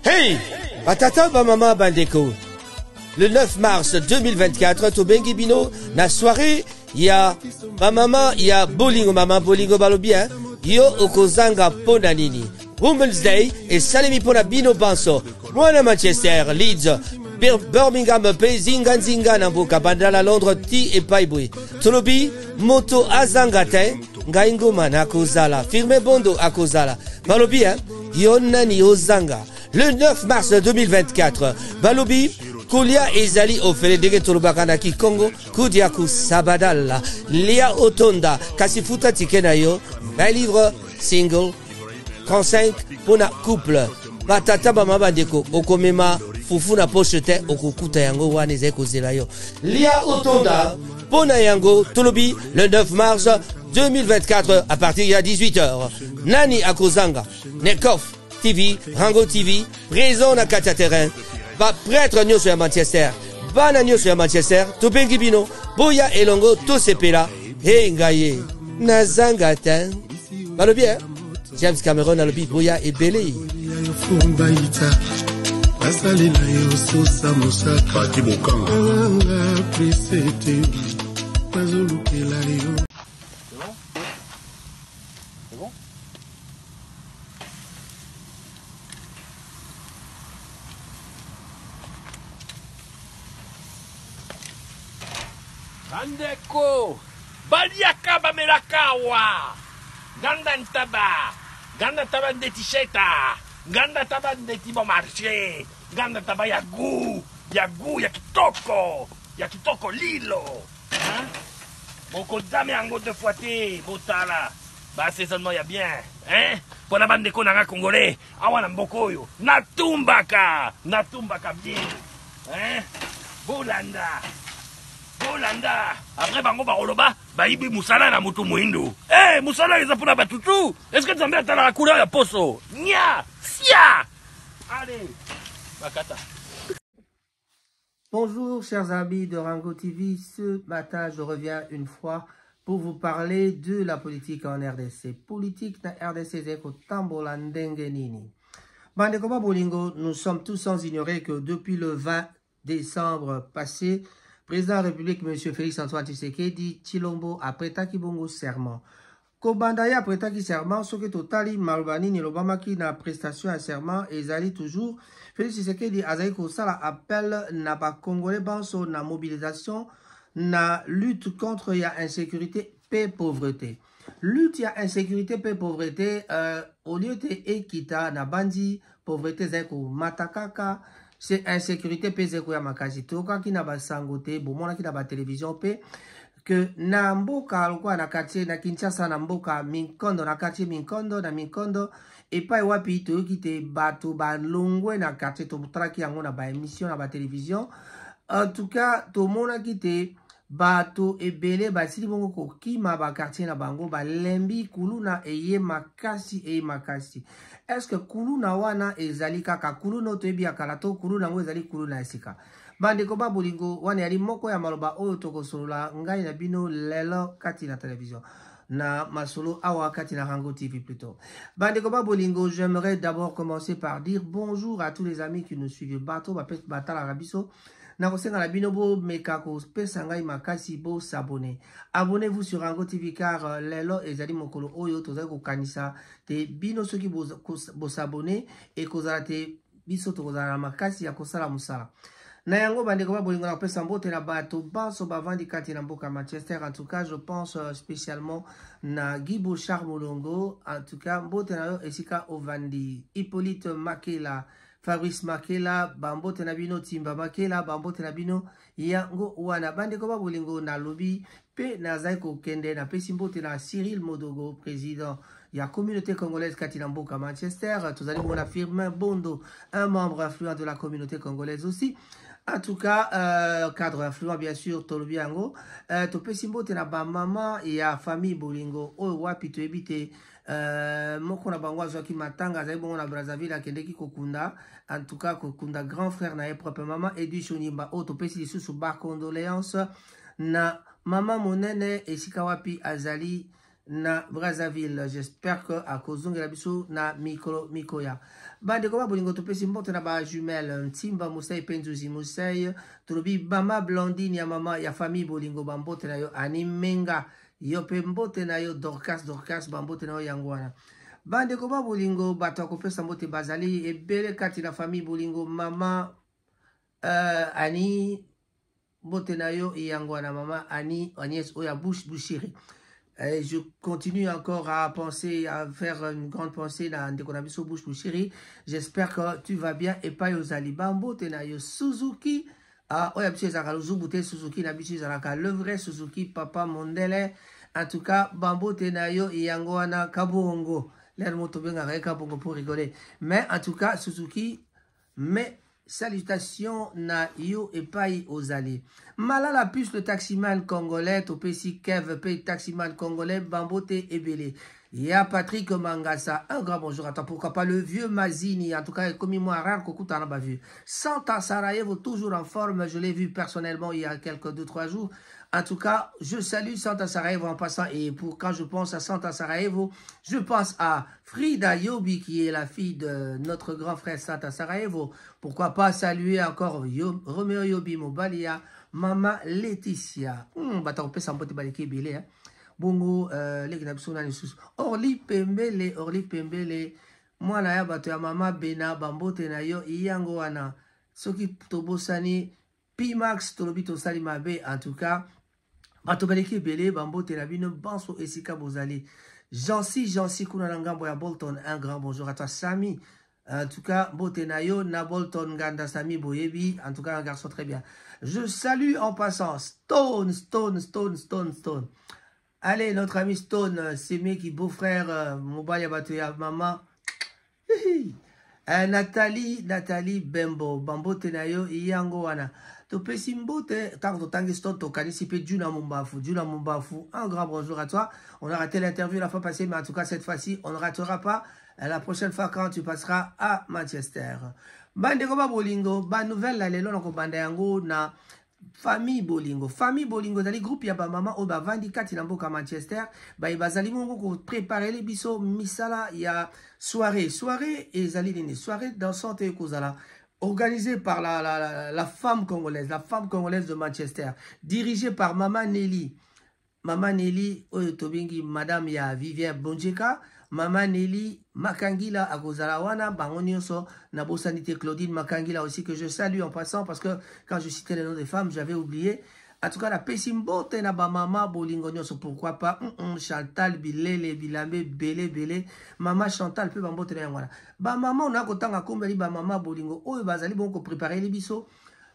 Hey! Batata ba mama bandeko. Le 9 mars 2024, Tobengi Bino, na soirée, il y a ma maman, il y a Bolingo, maman Bolingo Balobien, yo okozanga pona nini. Women's Day et Salemi pona Bino Banso. Mwana Manchester, Leeds, Birmingham, Zinga Zinga Nambuka, Bandala Londres, Ti et Paibui. Tolobi, Moto Azangate, Ngaingoma na Kozala, Firme Bondo à Kozala. Balobi, hein, Yonani Ozanga. Le 9 mars 2024, Balobi, Kulia Ezali Ofeledege Tolubakanaki Congo, Kudiaku Sabadala, Lia Otonda, Kasifuta Tikenayo, un livre single, 35 pour na couple. Batata Bamabandeko, Okomema, Fufuna Pochete, Okukuta Yango, Wanezeko Zelayo. Lia Otonda, Pona Yango, Tolobi, le 9 mars 2024, à partir de 18h. Nani Akozanga, Nekov TV, Rango TV, présent na Katia Terrain. Va prêtre nyo sur Manchester, bana nyo sur Manchester, Tobengi Bino, Boya Elongo, Tosepela, Hey Ngaye, Nazangatan. Balo bien, James Cameron a le beat Boya et Belé. Andeko, Baliaka Bamelakawa, Ganda Taba de Ticheta, Ganda Taba de Tibo Marché, Ganda Taba Yagu, Yakitoko Lilo. Hein? Boko dame ango de fouetté, Botala. Bah, c'est seulement y'a bien, hein? Pour la bande de Konanga Congolais, Awana Mbokoyo, Natumbaka bien, hein? Bolanda, après bango baroloba, baibi musala na mutu muindu. Eh, musala eza puna batutu. Est-ce que tu as ta la couleur ya poso? Nya, sia. Allez, bakata. Bonjour chers amis de Rango TV, ce matin je reviens une fois pour vous parler de la politique en RDC. Politique na RDC zeko tambola ndenge nini. Bande Koba Bolingo, nous sommes tous sans ignorer que depuis le 20 décembre passé, président de la République, M. Félix-Antoine Tshisekedi, Chilombo, a prêté Bongo serment. Kobandaya a prêté serment, ce que Totali, Malbani, Nilobama qui n'a prestation à serment, et Zali toujours. Félix Tshisekedi a dit que ça appel n'a pas congolais, banso, na mobilisation, na lutte contre la insécurité, paix, pauvreté. Lutte, il y a insécurité, paix, pauvreté, au lieu de Ekita, na bandi, pauvreté, zeko, matakaka, c'est insécurité pese ko ya makasi toka ki na basangote bomona ki na ba télévision pe que na mboka lokwa na quartier na Kinshasa na mboka Minkondo na quartier Minkondo na Minkondo et pas wapi to ki te bato ba longwe na quartier to traki yango na ba émission na ba télévision en tout cas to mona ki te bato ebele basili bongo ko kima ba quartier na bango ba lembi kuluna eye makasi est-ce que kuluna wana ezali kaka kuluna toyebi akala to kuluna ngo ezali kuluna esika bande ko ba bolingo wana yali moko ya maloba oyo tokosolola ngai na bino lelo kati na télévision na masolo awa kati na Rango TV plutôt. Bande ko ba bolingo, j'aimerais d'abord commencer par dire bonjour à tous les amis qui nous suivent bato ba pet batala rabiso. Nakosenga la binobo mekako pesa ngai makasi bo s'abonner. Abonnez-vous sur Rango TV car lelo ezali mokolo oyo tozali ko kanisa te bino soki bo s'abonner et kozala te biso to kozala makasi ya kosala musala. Na yango bande ko ba bolingo na pesa mbote na bato banso bavandi kati na mboka Manchester. En tout cas, je pense spécialement na Gibo Charmolongo. En tout cas, mbote na yo esika ovandi Hippolyte Makela, Fabrice Makela, Bambote Nabino, Timba Makela, Bambote Nabino, Yango Wana, Bande Koba Bolingo, na lobby, Pe Nazaiko Kende, na Pesimbote na Cyril Modogo, président, il y a communauté congolaise Katinamboka Manchester, tous allez voir la firme Bondo, un membre influent de la communauté congolaise aussi. En tout cas, cadre influent bien sûr, Tolobi Yango, to Pesimbote na ba maman, il y a famille Bolingo, oh wapi to ebite, moko na bango azwaki matanga azali bongo na Brazzaville akendeki kokunda en tout cas kokunda grand frère na ye propre maman Edu Shonimba oyo topesi lisusu ba condoléance na mama monene esika wapi azali na Brazzaville. J'espère que à kozonge la biso na mikoya. Bande koma bolingo topesi mbote na ba jumelle Ntimba Musai Penzuzi Musai Turubi Bama Blondine ya mama ya famille bolingo bambote na yo Animenga yo pe mbote na yo Dorcas bambote na yo yangwana. Bande koma bolingo bato akopesa mbote bazali ebele kati na famille bolingo mama Ani mbote na yo yangwana mama Ani Agnès oya Bouchiri. Et je continue encore à penser, à faire une grande pensée dans Ndekonabiso Bouche Bouchiri. J'espère que tu vas bien. Et pas aux Alibambo, tenayo Suzuki. Ah, oya bisi ezaka Zubute Suzuki na bisi ezaka le vrai Suzuki Papa Mondele. En tout cas, Bambo tenayo yangoana Kabongo. L'air moto benga Kabongo pour rigoler. Mais en tout cas, Suzuki, mais salutations na yo et paille aux alliés. Malala plus le taximan congolais, Topesi Kev, paye taximan congolais, Bambote et Belé. Il y a Patrick Mangassa, un grand bonjour à toi. Pourquoi pas le vieux Mazini, en tout cas, comme moi, rare qu'on n'a pas vu. Santa Sarajevo, toujours en forme, je l'ai vu personnellement il y a quelques 2-3 jours. En tout cas, je salue Santa Sarajevo en passant. Et quand je pense à Santa Sarajevo, je pense à Frida Yobi, qui est la fille de notre grand frère Santa Sarajevo. Pourquoi pas saluer encore Romeo Yobi Mobalia, Mama Laetitia. Bongo, Orli Pembele, moi na ya bato ya mama Bena, Bambote na yo, Iyango wana. Soki tobosani, Pimax, tolobi tosali mabe, en tout cas, bato baleki Bele, Bambote na bino, Banso Esika Bozali. Jansi, kuna na ngambo ya Bolton, un grand bonjour à toi, Sami. En tout cas, Bote na yo, na Bolton, Ganda Sami Boyebi, en tout cas, un garçon très bien. Je salue en passant, Stone. Allez, notre ami Stone, c'est qui beau-frère, Mobaya Batoya, maman. Nathalie Bembo, Bambo Tenayo, Iyango Wana. Topesi Mbote, Tardo Tangi Stone, Tokanisi Pe Juna Mumbafu, un grand bonjour à toi. On a raté l'interview la fois passée, mais en tout cas, cette fois-ci, on ne ratera pas. La prochaine fois, quand tu passeras à Manchester. Bande Goba Bolingo, ba nouvelle, la lelo, nako bande yango na. Famille Bolingo, dans groupe ya ba maman o ba vandi kati na mboka Manchester, ba bazali mongo ko préparer les biso misala ya soirée ezali nini soirée dansante et kozala organisée par la femme congolaise de Manchester, dirigée par Maman Nelly, oyo tobingi madame ya Vivien Bonjeka. Maman Nelly Makangila à Gozalawana, Bangonioso, Nabosanité Claudine Makangila aussi, que je salue en passant parce que quand je citais les noms des femmes, j'avais oublié. En tout cas, la Pessimbote na ba mama Bolingonioso, pourquoi pas Chantal Bilele Bilambe Bele Maman Chantal peut bambote na yangwana. Ba maman on a kotanga kombeli ba mama Bolingo, oyo bazali bon ko préparer les biso.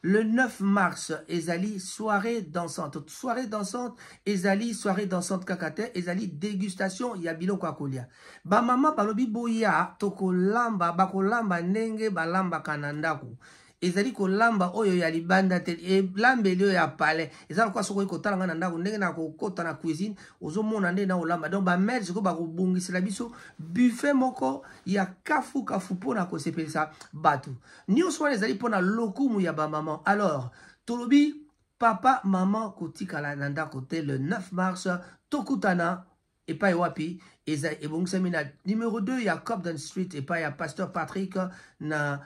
Le 9 mars, Ezali, soirée dansante, Ezali, soirée dansante kakate, Ezali, dégustation, yabilo kwa kolia. Ba mama balobi boya, toko lamba, bako lamba nenge, balamba kanandaku. Ezali ko lamba oyo ya libanda te, e lambe lio ya palais. Ezali kwa soko yiko talanga nandaku, nenge na kota na cuisine, ozo mona nde na olamba. Donc ba mère, jiko bako bungisi la biso, buffet moko, ya kafu pona ko sepelisa batu. Nyo soir ezali pona lokumu ya ba maman. Alors, tolobi, papa, maman, kotika la nanda kote le 9 mars, Tokutana, et pas wapi, et bon, numéro 2, il y a Cobden Street, et pas il y a Pasteur Patrick, na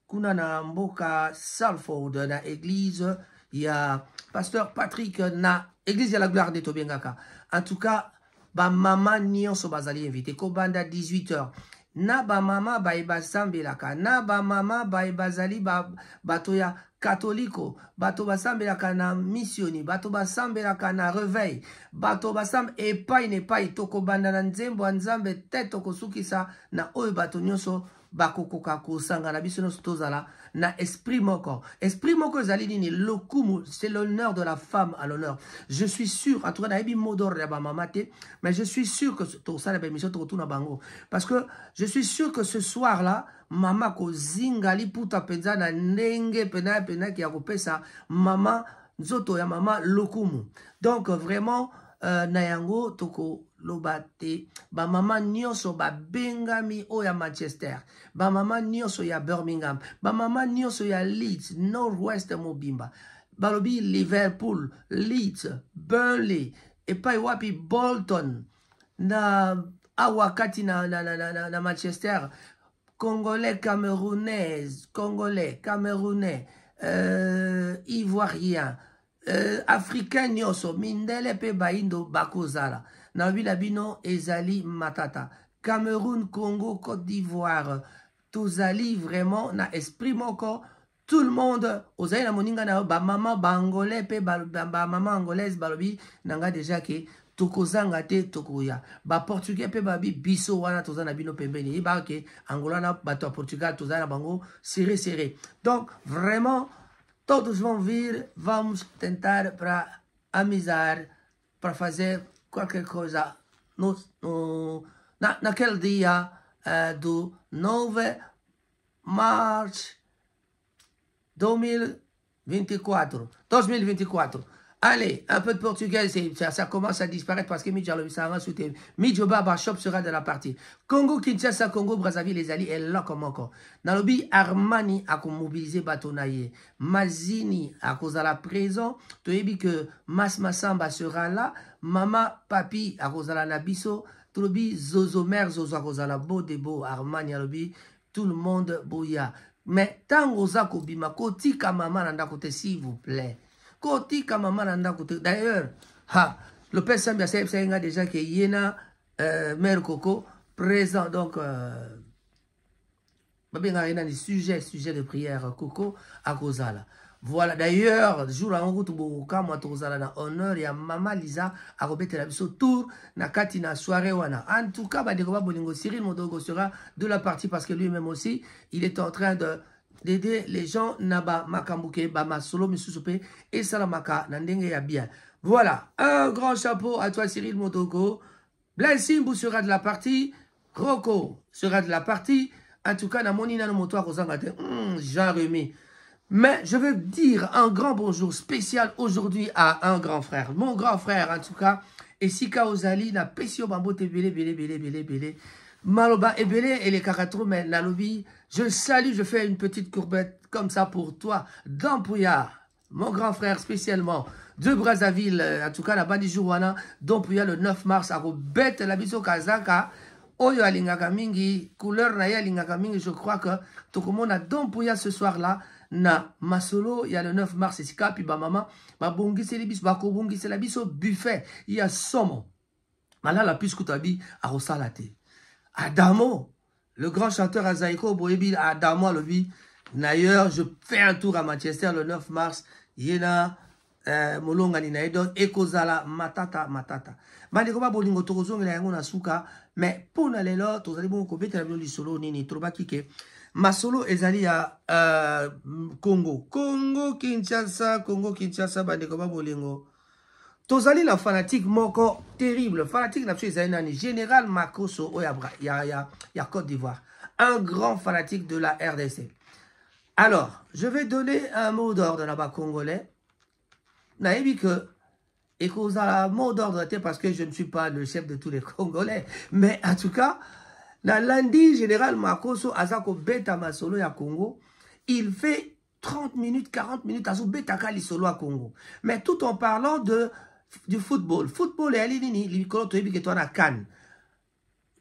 kuna na mboka Salford, na église, il y a Pasteur Patrick, na église de la gloire de Tobengaka. En tout cas, ba maman nyon so bazali invité, Kobanda 18h. Na ba mama ba iba sambelaka, na ba mama ba iba zali ba batoya katoliko, bato basambelaka na missioni, bato basambelaka na réveil, bato basam epai nepai toko banda na nzembo nzambe te toko sukisa na oyo bato nyonso bakokoka kosanga na biso nyonso tozala na esprit moko ezali nini lokumu, c'est l'honneur de la femme à l'honneur. Je suis sûr, en tout cas nayebi modor ya ba mama te, mais je suis sûr que tosala ba émission tokotuna bango parce que je suis sûr que ce soir là mama ko zingali puta penza na ndenge pena ki ya kopesa mama nzoto ya mama lokumu. Donc vraiment na yango toko lobate ba mama nyonso ba bengami o ya Manchester, ba mama nyonso ya Birmingham, ba mama nyonso ya Leeds, Northwest Mobimba, balobi Liverpool, Leeds, Burnley, et pas wapi Bolton, na awakati na Manchester, Congolais, Camerounais, Ivoiriens, Africains nyoso, mindele pe baindo bakozala. Na bino ezali matata. Cameroun, Congo, Côte d'Ivoire, tozali vraiment na esprit moko. Tout le monde, ozali na moninga na ba maman bangolais pe ba maman angolaise balobi nanga déjà ke tokozanga te tokoya ba portugais pe babi biso wana tozana bino pembeni iba ke angola na bato Portugal tozana bango serré. Donc vraiment todos vamos tentar para amizar, para fazer qualquer coisa naquele dia do 9 de março 2024. Allez, un peu de portugais, ça commence à disparaître parce que Midjoba Bashop sera de la partie. Congo, Kinshasa, Congo, Brazzaville, les alliés, et là comme encore. Nalobi, Armani a mobilisé Batonaye. Mazini a cause à la prison. Tu as dit que Mas Massamba sera là. Mama, Papi a cause à la Nabiso. Tolobi, Zozo, Mère, Zozo a cause à la Beau, Armani, Alobi, tout le monde bouilla. Mais tant oza kobima kotika maman nanda kote s'il vous plaît. Kotika maman nanda kote. D'ailleurs, le père Sambia Saïnga déjà que yena mère Coco présent donc sujet de prière Coco à Kozala. Voilà, d'ailleurs, jour à route boka moi tozala na honneur ya mama Lisa a robete la biso tour na kati na soirée wana. En tout cas, Bandekoba Bolingo Cyril Modogo sera de la partie parce que lui-même aussi, il est en train d'aider les gens naba makambuke ba masolo misusupe et salamaka nandenge ya bien. Voilà, un grand chapeau à toi Cyril Modogo. Blessing sera de la partie, Rocco sera de la partie. En tout cas, na monina no moto kozangate Jean-Rémy. Mais je veux dire un grand bonjour spécial aujourd'hui à un grand frère. Mon grand frère, en tout cas, et Sika Ozali, na Pesio Bambo Belé. Maloba et Belé et les Kakatrou, mais la lobby. Je salue, je fais une petite courbette comme ça pour toi, Dampouya, mon grand frère spécialement, de Brazzaville, en tout cas, la Bandi Jouana, Dampouya le 9 mars, à Robette, la Biso Kazaka. Oyo alingaka mingi, couleur na ya alingaka mingi, je crois que tout le monde a Dampouya ce soir-là. Na masolo il y a le 9 mars esika puis ba maman ba bongisi les bis ba ko bongisi la biso buffet il y a somo malala plus kutabi a rosalate Adamo le grand chanteur Azaiko Boyebi Adamo le bi d'ailleurs je fais un tour à Manchester le 9 mars yena molonga ni naidon ekozala matata bandeko ba bolingo tokozongela yango na suka mais pour na lelo tozali bon ko betela bino lisolo nini trobaki ke Masolo ezali ya Congo, Kinshasa, bandeko ba bolingo. Tozali la fanatique moko terrible, fanatique na ezali nani Général Makoso ya Côte d'Ivoire, un grand fanatique de la RDC. Alors, je vais donner un mot d'ordre là-bas congolais. Naïbi que et cause à mot d'ordre parce que je ne suis pas le chef de tous les Congolais, mais en tout cas na lundi, Général Makoso Azako Beta Masolo ya Congo, il fait 30 minutes, 40 minutes à Beta Kali Solo à Congo. Mais tout en parlant du football. Football est alini, l'icône toyebi que toi na Cannes.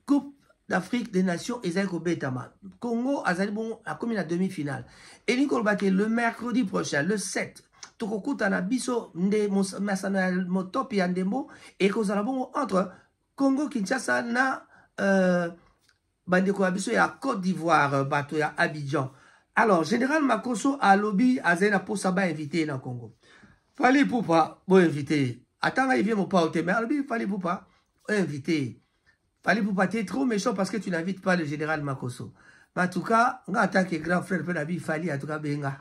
Coupe d'Afrique des Nations, Ezako Beta Ma. Congo azali bon a commis la demi-finale. Et l'icône baté le mercredi prochain, le 7. Tokokuta na biso nde masana motopi andembo et kozala bon entre Congo Kinshasa na Bandeko Abiso ya Côte d'Ivoire, bateau ya Abidjan. Alors, Général Makoso a lobby à Zena pour ça invité dans Congo. Fallait pour pas, bon invité. Attends, il vient mon pas au thème, mais fallait pour pas invité. Fallait pour pas, t'es trop méchant parce que tu n'invites pas le Général Makoso. Mais en tout cas, on a attaqué grand frère, fallait en tout cas benga.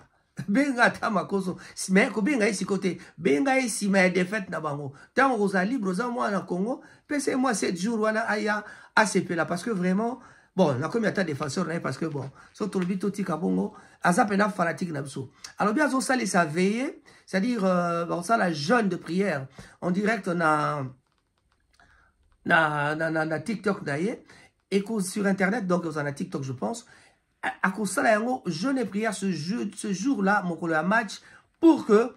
Benga ta Makoso. Mais ko benga ici côté, benga ici mais défaite na bango. Tant on a libre aux moi en Congo, pensez moi 7 jours wana aya ACP là parce que vraiment bon, on a combien de défenseurs parce que bon, surtout le bito tika bongo, azapena fanatique nabso. Alors bien on ça les a veillé, c'est-à-dire bon ça la jeûne de prière en direct na TikTok d'ailleurs et sur internet donc on a TikTok je pense. À cause de ça, jeûne et prière ce jour-là, mon match pour que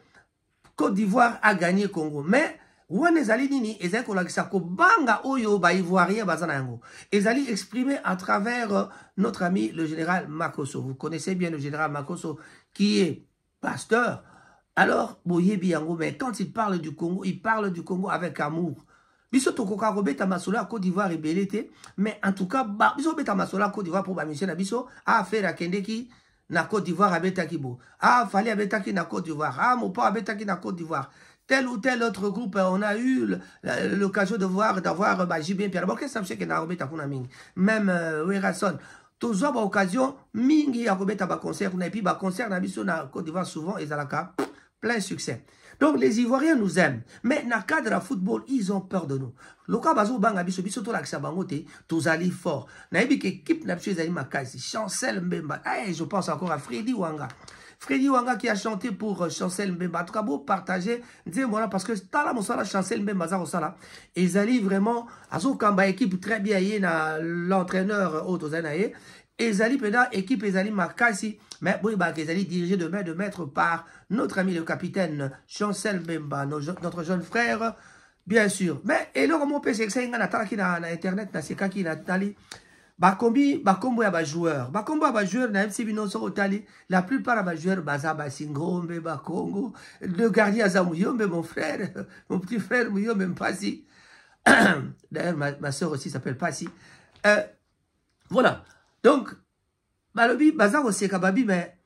Côte d'Ivoire a gagné Congo. Mais wana ezali nini ezali kolakisa kobanga oyo baïvoirien baza na yango ezali exprimé à travers notre ami le général Makosso. Vous connaissez bien le général Makosso qui est pasteur. Alors boyebi yango, mais quand il parle du Congo avec amour. Biso tokoka kobeta masolo à Côte d'Ivoire rebelité, mais en tout cas biso beta masolo à Côte d'Ivoire pour ba mission na biso a faire akendeki na Côte d'Ivoire abetaki bo. Ah fallait abetaki na Côte d'Ivoire. Ah mon père abetaki na Côte d'Ivoire. Tel ou tel autre groupe, on a eu l'occasion d'avoir JB Pierre. Bon, qu'est-ce que ça fait que na robeta kuna mingi. Même Werason. Toujours ba occasion mingi ya robeta ba concert na et puis ba concert na biso na Côte d'Ivoire souvent ezalaka plein succès. Donc les Ivoiriens nous aiment, mais dans le cadre de football, ils ont peur de nous. Loka bazo banga biso biso to laksa bangote, tous ali fort. Na ebi que équipe na biso ezali makasi, Chancel Mbemba. Eh, je pense encore à Freddy Wanga. Freddy Wanga qui a chanté pour Chancel Mbemba. En tout cas, beau partager, voilà parce que tala mosala Chancel Mbemba za osala. Ezali vraiment azo kamba équipe très bien yé na l'entraîneur auto zanaye. Ezali pena équipe ezali makasi. Mais oui, Ezali dirigé de main de maître par notre ami le capitaine Chancel Mbemba, notre jeune frère, bien sûr. Mais et là, comment peut-ce que c'est na internet na seka ki na tali bakombo ya ba joueur. Bakombo ya ba joueur na MC Bino so tali. La plupart ya ba joueur baza ba Singombe, ba Congo, le gardien za Muyombe, mon frère, mon petit frère Muyombe Mpasi. D'ailleurs ma soeur aussi s'appelle Pasi. Voilà. Donc balobi baza ko seka babi mais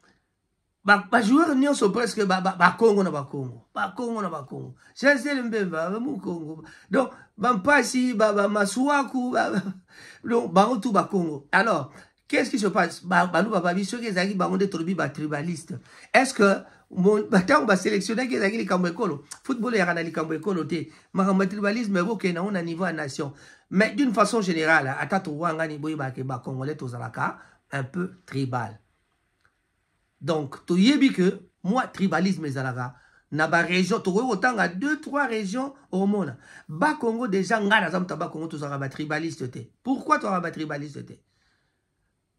ba joueur nyonso presque ba Congo na ba Congo. Ba Congo na ba Congo. Chancel Mbemba mu Congo. Donc Bampasi ba Masuaku donc ba tout ba Congo. Alors, qu'est-ce qui se passe? Balou babi ceux qui ezaki bango de tolobi ba tribaliste. Est-ce que mon batango ba sélectionner qui ezaki likambo ekolo. Football ya na likambo ekolo te. Makamba tribalisme ebo na on a niveau à nation. Mais d'une façon générale, atato wanga ni boyi ba ke ba congolais tozalaka un peu tribal. Donc, tu yebi que moi, tribalisme ezalaka, na ba région, tu vois autant à 2-3 régions au monde. Ba Congo déjà, ngana zamta ba Congo, tu seras ba tribaliste te. Pourquoi tu seras ba tribaliste te?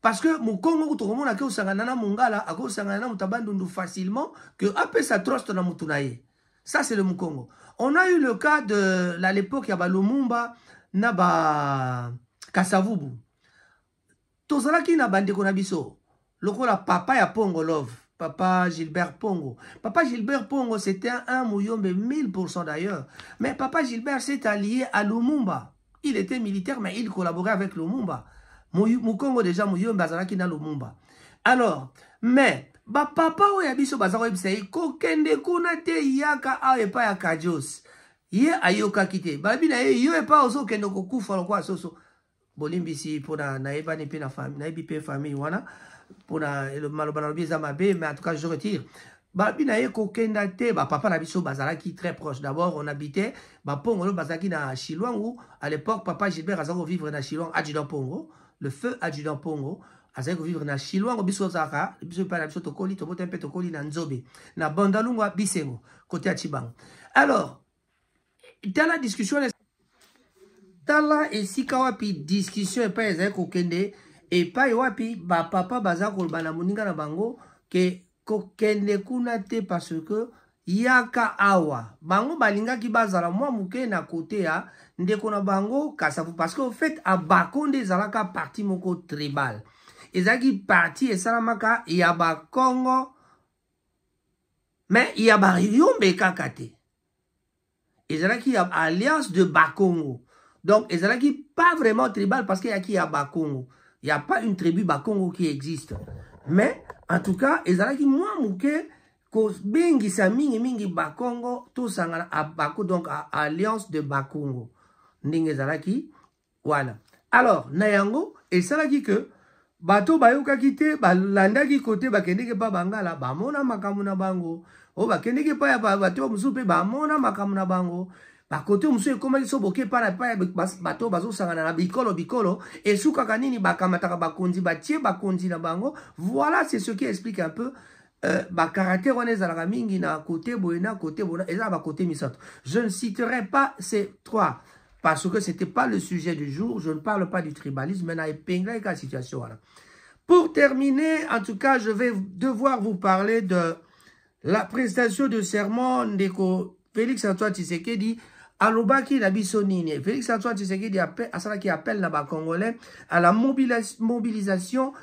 Parce que mon Congo, tu vois, na ke usangana mungala, ako usangana mutabandundu facilement, que après ça troste na mutunaye. Ça, c'est le Mukongo. On a eu le cas de, à l'époque, il y a Lumumba, na ba Kasavubu. Tozalaki na bande konabiso. Lokola papa ya Pongo Love. Papa Gilbert Pongo. Papa Gilbert Pongo, c'était un Muyombe 1000% d'ailleurs. Mais Papa Gilbert s'est allié à Lumumba. Il était militaire, mais il collaborait avec Lumumba. Mukongo déjà Muyombe azalaki na Lumumba. Alors, mais, papa oyabiso bazaro ebisei, kokende kuna te yaka aepa ya Kajos. Ye ayoka kite. Babi na ye, yo epa oso kendo kokufa lokwa soso. Bolimbisi pona naeba ni pe na famille, naebi pe famille wana pona le malobana biza mabe, mais en tout cas je retire. Babi na ye kokenda te, papa na biso bazalaki très proche. D'abord on habitait Pongo bazaki na Chilwangu. À l'époque papa Gilbert azako vivre na Chilwangu, adjudant Pongo, le feu adjudant Pongo. Azako vivre na Chilwangu biso zaka, biso pa na biso tokoli, to botempe tokoli na Nzobe, na Bandalungwa bisengo côté à Chibango. Alors, dans la discussion tala esika wapi discussion epa ezali kokende epai wapi papa baza koloba na moninga na bango ke kokende kuna te parce que yaka awa bango balingaki bazala mwa muke na kote ya ndeko na bango Kasavu parce que au fait a Bakonde ezalaka parti moko tribal ezalaki parti esalamaka ya ba Congo mais ya ba Yombe kaka te ezalaki ya alliance de Bakongo. Donc, ezalaki pas vraiment tribal parce qu'il y a qui à Bakongo. Il n'y a pas une tribu Bakongo qui existe. Mais, en tout cas, ezalaki moi mouke ko bengi sa mingi Bakongo tout sangana à Bako donc à alliance de Bakongo. Ndenge ezalaki voilà. Alors, nayango ezalaki que bato bayoka kite balandaki côté bakendeke pa bangala bamona makamuna bango. O bakendeke pa ya bato musupe bamona makamuna bango. Bakote monsieur comment ils sont bloqués par bateau bazo sangana na bikolo et souka kanini bakamataka bakonzi batie bakonzi na bango. Voilà, c'est ce qui explique un peu caractère on ezalaka mingi na côté boena côté bona eza ba côté misato. Je ne citerai pas ces trois parce que c'était pas le sujet du jour, je ne parle pas du tribalisme mais na epengla ka situation voilà. Pour terminer, en tout cas, je vais devoir vous parler de la prestation de serment de Félix Antoine Tshisekedi alobaki na biso nini. Félix Antoine Tshisekedi appelle na ba Congolais à la mobilisation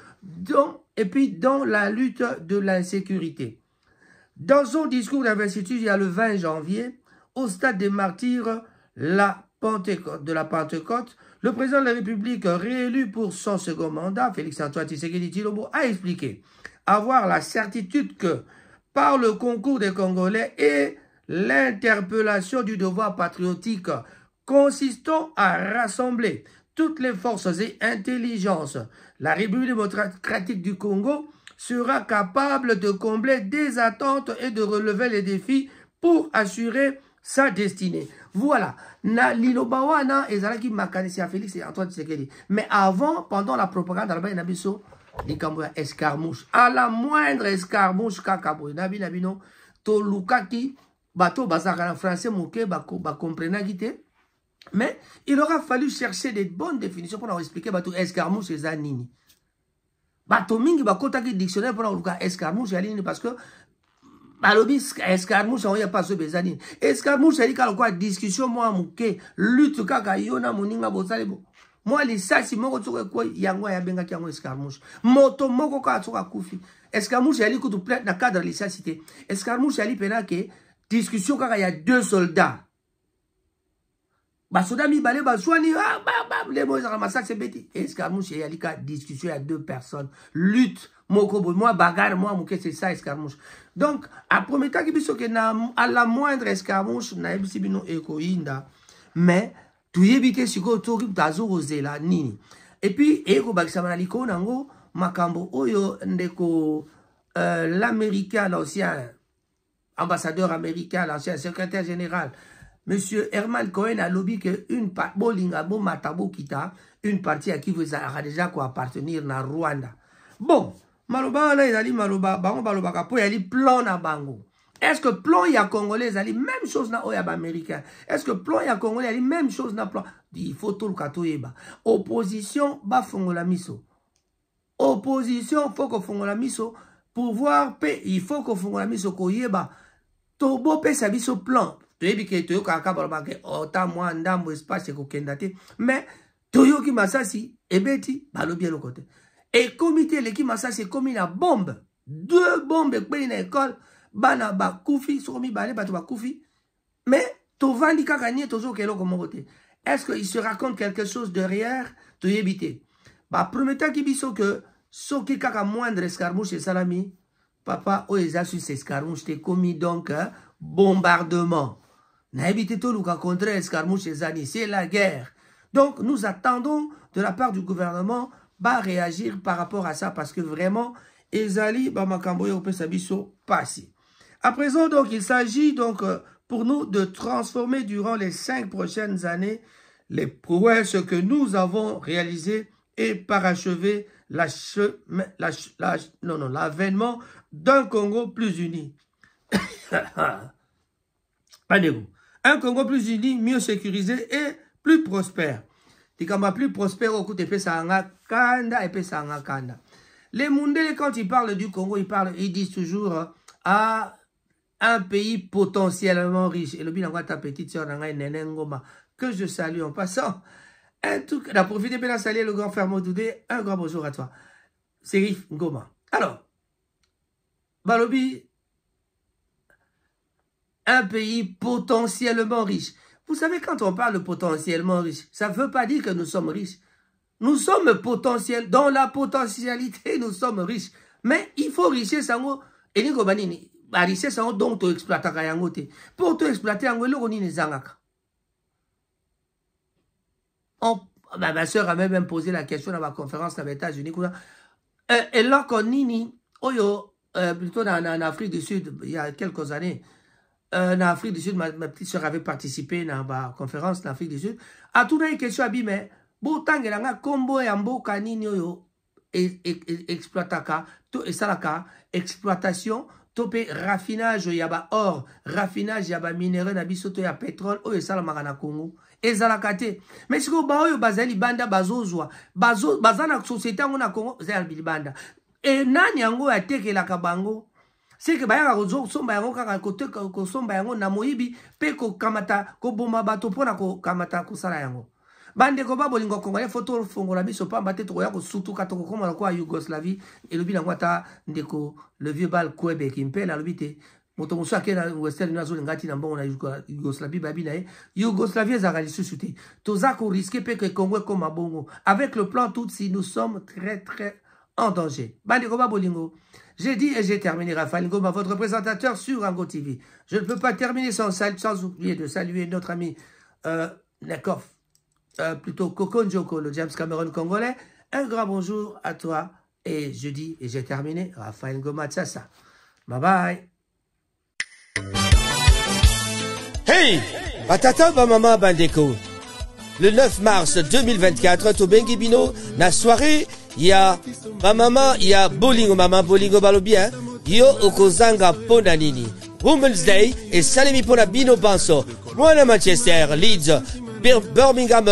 et puis dans la lutte de l'insécurité. Dans son discours d'investiture, il y a le 20 janvier, au stade des martyrs de la Pentecôte, le président de la République réélu pour son second mandat, Félix Antoine Tshisekedi Tshilombo, a expliqué avoir la certitude que par le concours des Congolais et l'interpellation du devoir patriotique consistant à rassembler toutes les forces et intelligences, la République démocratique du Congo sera capable de combler des attentes et de relever les défis pour assurer sa destinée. Voilà. Na lilobawana ezalaki makanisi ya Félix et Antoine Tshisekedi. Mais avant, pendant la propagande, il y a des escarmouches. À la moindre escarmouche, kakabo. Nabi nabino, to lukaki, bato bazaka en français, mouke, ba comprenaki te. Mais il aura fallu chercher des bonnes définitions pour expliquer bato escarmouche et zanini. Bato mingi bakotaki dictionnaire pour luka escarmouche et zanini parce que balobi escarmouche on y a pas ce bezanini. Escarmouche c'est dit quoi discussion moi mouke, lutte kaka yona moninga bozalebo. Moi les sasi moko tsoka kwa yango ya benga ki yango escarmouche. Moto moko ka tsoka kufi. Escarmouche yali kutu plate na cadre les cité. Escarmouche yali pena ke discussion kaka ya deux soldats. Basoda mi balé baswani les mots massacre c'est bêti. Escarmouche yali ka discussion à deux personnes. Lutte moko moi bagarre moi mouke c'est ça escarmouche. Donc à premier temps ki biso ke na à la moindre escarmouche na ebisi bino ekoinda mais tu éviter ce que tu as nini. Et puis, eko bakisama liko nango makambo oyo ndeko l'américain, l'ancien ambassadeur américain, l'ancien secrétaire général, monsieur Herman Cohen a lobby que une partie à qui vous a déjà quoi appartenir na Rwanda. Bon, maloba na ezali maloba bango baloba kapo yali plan na bango. Est-ce que plan ya congolais ali même chose na oya ba américain? Est-ce que plan ya congolais ali même chose na plan? Il faut tout le katoyeba. Opposition ba fongola miso. Opposition faut que fongola miso pouvoir paix, il faut que fongola miso koyeba. Tobo pe sa biso plan. Toyebi ke toyo kaka ba ke ota moi ndambo espace ko kendate. Mais toyo ki masasi ebeti balobi le côté. Et comité l'équipe masasi comme une bombe. Deux bombes pe na école. Bana ba koufi, somi balé, bato ba koufi. Mais, to vandi kakanye, tozo kelo komobote. Est-ce qu'il se raconte quelque chose derrière? To yébité. Ba, premier temps qui biso que, soki kaka moindre escarmouche et salami, papa, o eza sur ces escarmouches, te commis donc, bombardement. Na yébité to luka contre escarmouche et zani, c'est la guerre. Donc, nous attendons de la part du gouvernement, ba réagir par rapport à ça, parce que vraiment, ezali, ba makambo yo pe sabiso, passi. À présent, donc, il s'agit donc pour nous de transformer durant les 5 prochaines années les prouesses que nous avons réalisées et parachever l'avènement d'un Congo plus uni. Un Congo plus uni, mieux sécurisé et plus prospère. Tikamba plus prospère au coup de Pesanga Kanda et Pesanga Kanda. Les Mundele, quand ils parlent du Congo, ils disent toujours à un pays potentiellement riche. Et le bilan ta petite soeur Nenengoma, que je salue en passant. Un truc, la profité de saluer le grand frère Modoudé. Un grand bonjour à toi. Serif Ngoma. Alors, Balobi, un pays potentiellement riche. Vous savez, quand on parle de potentiellement riche, ça ne veut pas dire que nous sommes riches. Nous sommes potentiels. Dans la potentialité, nous sommes riches. Mais il faut richer sango. Et ni gobanini. Richesse sango donc to exploiter kayangote. Pour to exploiter ango lo ni zangaka. Ma soeur a même posé la question dans ma conférence dans les États-Unis. Et là, qu'on nini, plutôt en Afrique du Sud, il y a quelques années, en Afrique du Sud, ma petite soeur avait participé dans ma conférence en Afrique du Sud. A tout une question à bimé. Botangelanga kombo ya mboka nini oyo exploitaka to esalaka exploitation topé raffinage yaba or raffinage yaba minéraux na biso to ya pétrole oyo esalamaka na Congo ezalaka te mais siko ba oyo bazali banda bazozwa bazana société ngo na Congo zali banda et nani yango atekelaka bango c'est que bayaka kozosomba yango kaka kosomba yango na moyibi pe kokamata koboma bato mpona kokamata kosala yango bandeko babolingo congolais foto fongola biso pamba te tokoya kosutuka tokokoma kwa Yougoslavie elobi nango ata ndeko le vieux bal kwebe kimpela alobi te moto mosu ake na western union azolinga tina mbongo na Yougoslavie babi na ye Yougoslavie ezalaka lisusu te toza koriske mpe ke Congo ekoma bongo avec le plan Tutsi nous sommes très en danger bandeko babolingo. J'ai dit et j'ai terminé. Raphaël Ngoma, votre présentateur sur Rango TV. Je ne peux pas terminer sans oublier de saluer notre ami Nekov, plutôt Koko Njoko, le James Cameron congolais. Un grand bonjour à toi. Et je dis et j'ai terminé. Raphaël Ngoma Tsassa. Bye bye. Hey! Batata ba mama bandeko. Le 9 mars 2024, Tobengi Bino, na soirée, il y a maman, il y a Bolingo Balobien, yo okozanga pona nini. Women's Day et Salemi pona Bino Banso. Rwanda Manchester, Leeds, Birmingham,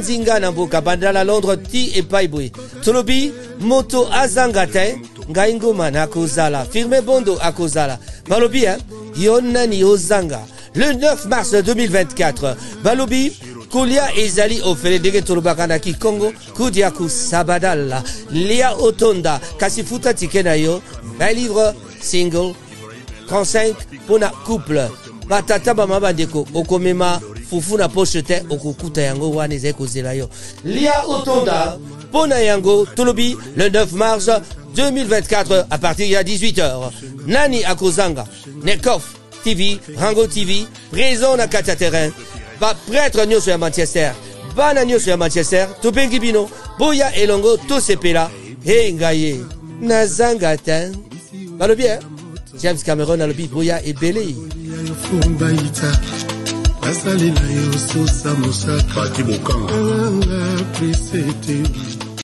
Zinga Namboka, Bandala Londres, Ti et Paibui. Tolobi, Moto Azangate, Ngaingoma na Kozala, Firme Bondo à Kozala. Balobien, Yonani Ozanga. Le 9 mars 2024, Balobi, Kulia Ezali ofele dege Tolubakanaki Congo, Kudiaku Sabadala, Lia Otonda, Kasifuta Tikenayo, un livre single, 35 pour na couple. Batata Bamabandeko, Okomema, Fufuna Pochete, Okukuta Yango, Wanezeko Zelayo. Lia Otonda, Pona Yango, Tolobi, le 9 mars 2024, à partir de 18h. Nani Akozanga, Nekov TV, Rango TV, présent na Katia Terrain. Ba prêtre nyo sur Manchester, bana nyo sur Manchester, Tobengi Bino, Boya Elongo, Tosepela, Hey Ngaye, Nazangatan. Balo bien, James Cameron alobi Boya et Belé. Asali na yo so sa mosaka. Pati bokanga.